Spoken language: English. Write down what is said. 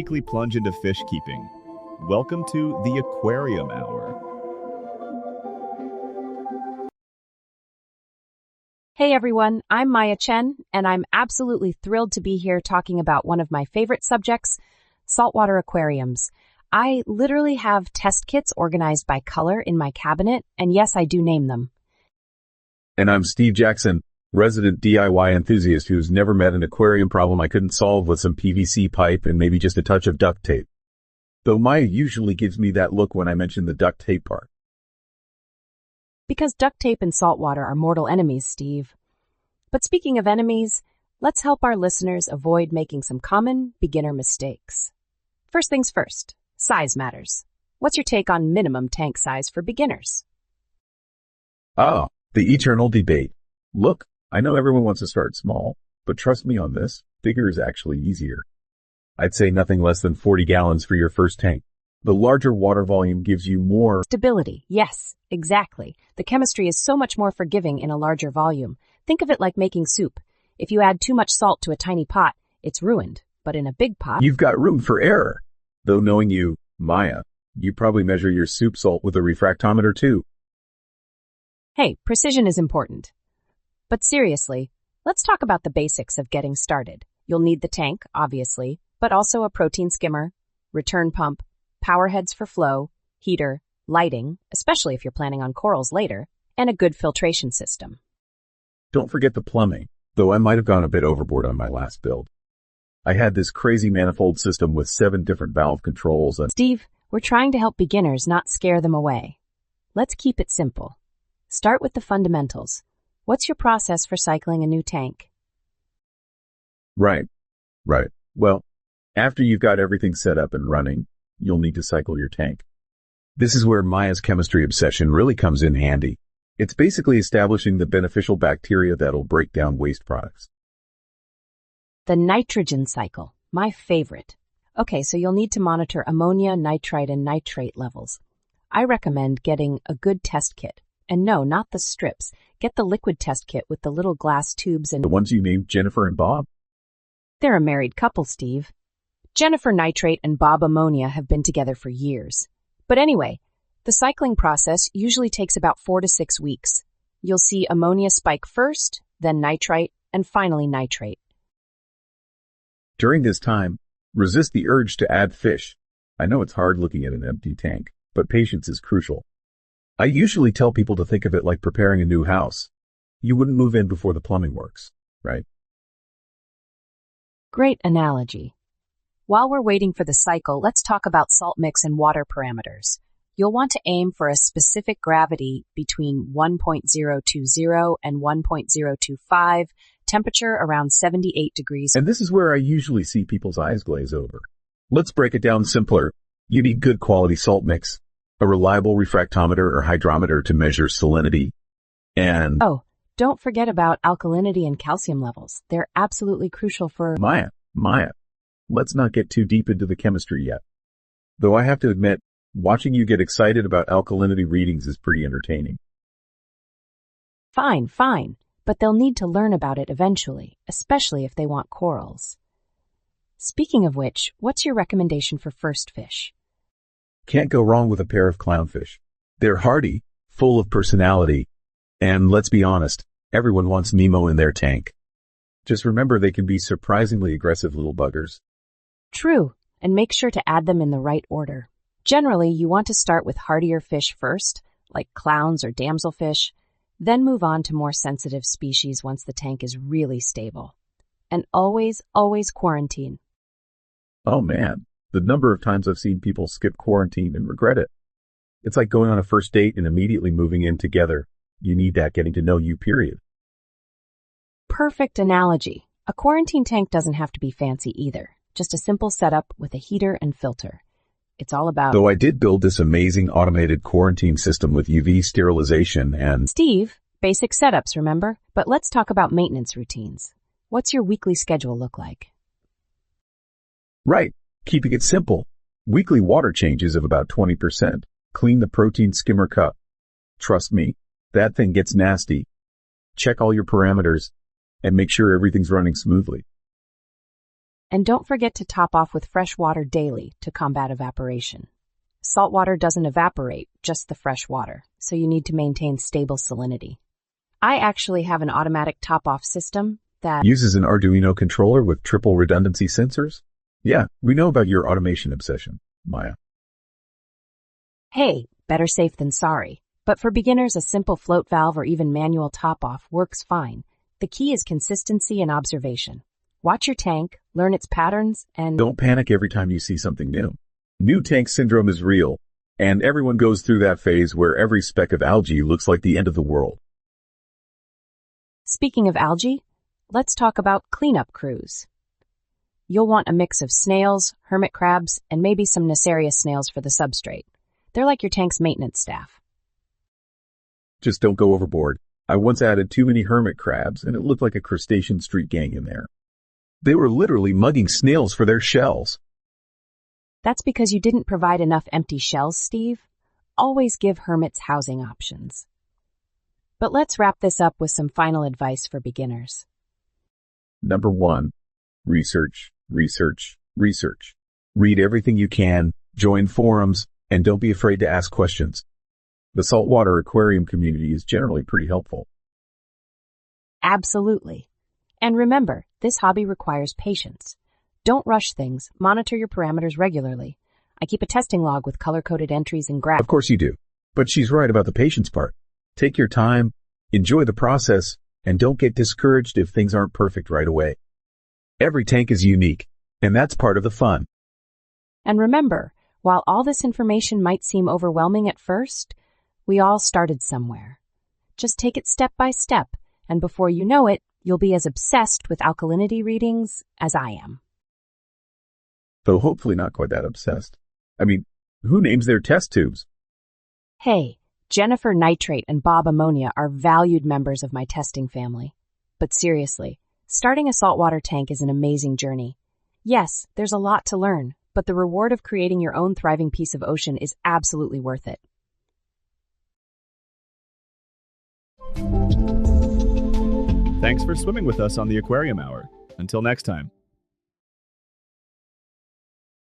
weekly plunge into fish keeping. Welcome to the Aquarium Hour. Hey everyone, I'm Maya Chen, and I'm absolutely thrilled to be here talking about one of my favorite subjects, saltwater aquariums. I literally have test kits organized by color in my cabinet, and yes, I do name them. And I'm Steve Jackson, resident DIY enthusiast who's never met an aquarium problem I couldn't solve with some PVC pipe and maybe just a touch of duct tape. Though Maya usually gives me that look when I mention the duct tape part. Because duct tape and saltwater are mortal enemies, Steve. But speaking of enemies, let's help our listeners avoid making some common beginner mistakes. First things first, size matters. What's your take on minimum tank size for beginners? Ah, the eternal debate. Look, I know everyone wants to start small, but trust me on this, bigger is actually easier. I'd say nothing less than 40 gallons for your first tank. The larger water volume gives you more Stability. Yes, exactly. The chemistry is so much more forgiving in a larger volume. Think of it like making soup. If you add too much salt to a tiny pot, it's ruined. But in a big pot, You've got room for error. Though knowing you, Maya, you probably measure your soup salt with a refractometer too. hey, precision is important. But seriously, let's talk about the basics of getting started. You'll need the tank, obviously, but also a protein skimmer, return pump, power heads for flow, heater, lighting, especially if you're planning on corals later, and a good filtration system. Don't forget the plumbing, though I might have gone a bit overboard on my last build. I had this crazy manifold system with 7 different valve controls and Steve, we're trying to help beginners, not scare them away. Let's keep it simple. Start with the fundamentals. What's your process for cycling a new tank? Right. Well, after you've got everything set up and running, you'll need to cycle your tank. This is where Maya's chemistry obsession really comes in handy. It's basically establishing the beneficial bacteria that'll break down waste products. The nitrogen cycle, my favorite. Okay, so you'll need to monitor ammonia, nitrite, and nitrate levels. I recommend getting a good test kit. And no, not the strips. Get the liquid test kit with the little glass tubes and The ones you named Jennifer and Bob? they're a married couple, Steve. Jennifer Nitrate and Bob Ammonia have been together for years. But anyway, the cycling process usually takes about 4 to 6 weeks. You'll see ammonia spike first, then nitrite, and finally nitrate. During this time, resist the urge to add fish. I know it's hard looking at an empty tank, but patience is crucial. I usually tell people to think of it like preparing a new house. You wouldn't move in before the plumbing works, right? Great analogy. While we're waiting for the cycle, let's talk about salt mix and water parameters. You'll want to aim for a specific gravity between 1.020 and 1.025, temperature around 78 degrees. And this is where I usually see people's eyes glaze over. Let's break it down simpler. You need good quality salt mix, a reliable refractometer or hydrometer to measure salinity, and Oh, don't forget about alkalinity and calcium levels. They're absolutely crucial for Maya, let's not get too deep into the chemistry yet. Though I have to admit, watching you get excited about alkalinity readings is pretty entertaining. Fine, but they'll need to learn about it eventually, especially if they want corals. Speaking of which, what's your recommendation for first fish? Can't go wrong with a pair of clownfish. They're hardy, full of personality, and let's be honest, everyone wants Nemo in their tank. Just remember they can be surprisingly aggressive little buggers. True, and make sure to add them in the right order. Generally, you want to start with hardier fish first, like clowns or damselfish, then move on to more sensitive species once the tank is really stable. And always quarantine. Oh man, the number of times I've seen people skip quarantine and regret it. It's like going on a first date and immediately moving in together. You need that getting to know you period. Perfect analogy. A quarantine tank doesn't have to be fancy either. Just a simple setup with a heater and filter. It's all about Though I did build this amazing automated quarantine system with UV sterilization and Steve, basic setups, remember? But let's talk about maintenance routines. What's your weekly schedule look like? Right, keeping it simple. Weekly water changes of about 20%. Clean the protein skimmer cup. Trust me, that thing gets nasty. Check all your parameters and make sure everything's running smoothly. And don't forget to top off with fresh water daily to combat evaporation. Salt water doesn't evaporate, just the fresh water, so you need to maintain stable salinity. I actually have an automatic top-off system that Uses an Arduino controller with triple redundancy sensors? Yeah, we know about your automation obsession, Maya. Hey, better safe than sorry. But for beginners, a simple float valve or even manual top-off works fine. The key is consistency and observation. Watch your tank, learn its patterns, and Don't panic every time you see something new. New tank syndrome is real, and everyone goes through that phase where every speck of algae looks like the end of the world. Speaking of algae, let's talk about cleanup crews. You'll want a mix of snails, hermit crabs, and maybe some nacerious snails for the substrate. They're like your tank's maintenance staff. Just don't go overboard. I once added too many hermit crabs, and it looked like a crustacean street gang in there. They were literally mugging snails for their shells. That's because you didn't provide enough empty shells, Steve. Always give hermits housing options. But let's wrap this up with some final advice for beginners. Number 1. Research, research, research. Read everything you can, join forums, and don't be afraid to ask questions. The saltwater aquarium community is generally pretty helpful. Absolutely. And remember, this hobby requires patience. Don't rush things. Monitor your parameters regularly. I keep a testing log with color-coded entries and graphs. Of course you do. But she's right about the patience part. Take your time, enjoy the process, and don't get discouraged if things aren't perfect right away. Every tank is unique, and that's part of the fun. And remember, while all this information might seem overwhelming at first, we all started somewhere. Just take it step by step, and before you know it, you'll be as obsessed with alkalinity readings as I am. Though hopefully not quite that obsessed. I mean, who names their test tubes? Hey, Jennifer Nitrate and Bob Ammonia are valued members of my testing family. But seriously, starting a saltwater tank is an amazing journey. Yes, there's a lot to learn, but the reward of creating your own thriving piece of ocean is absolutely worth it. Thanks for swimming with us on the Aquarium Hour. Until next time.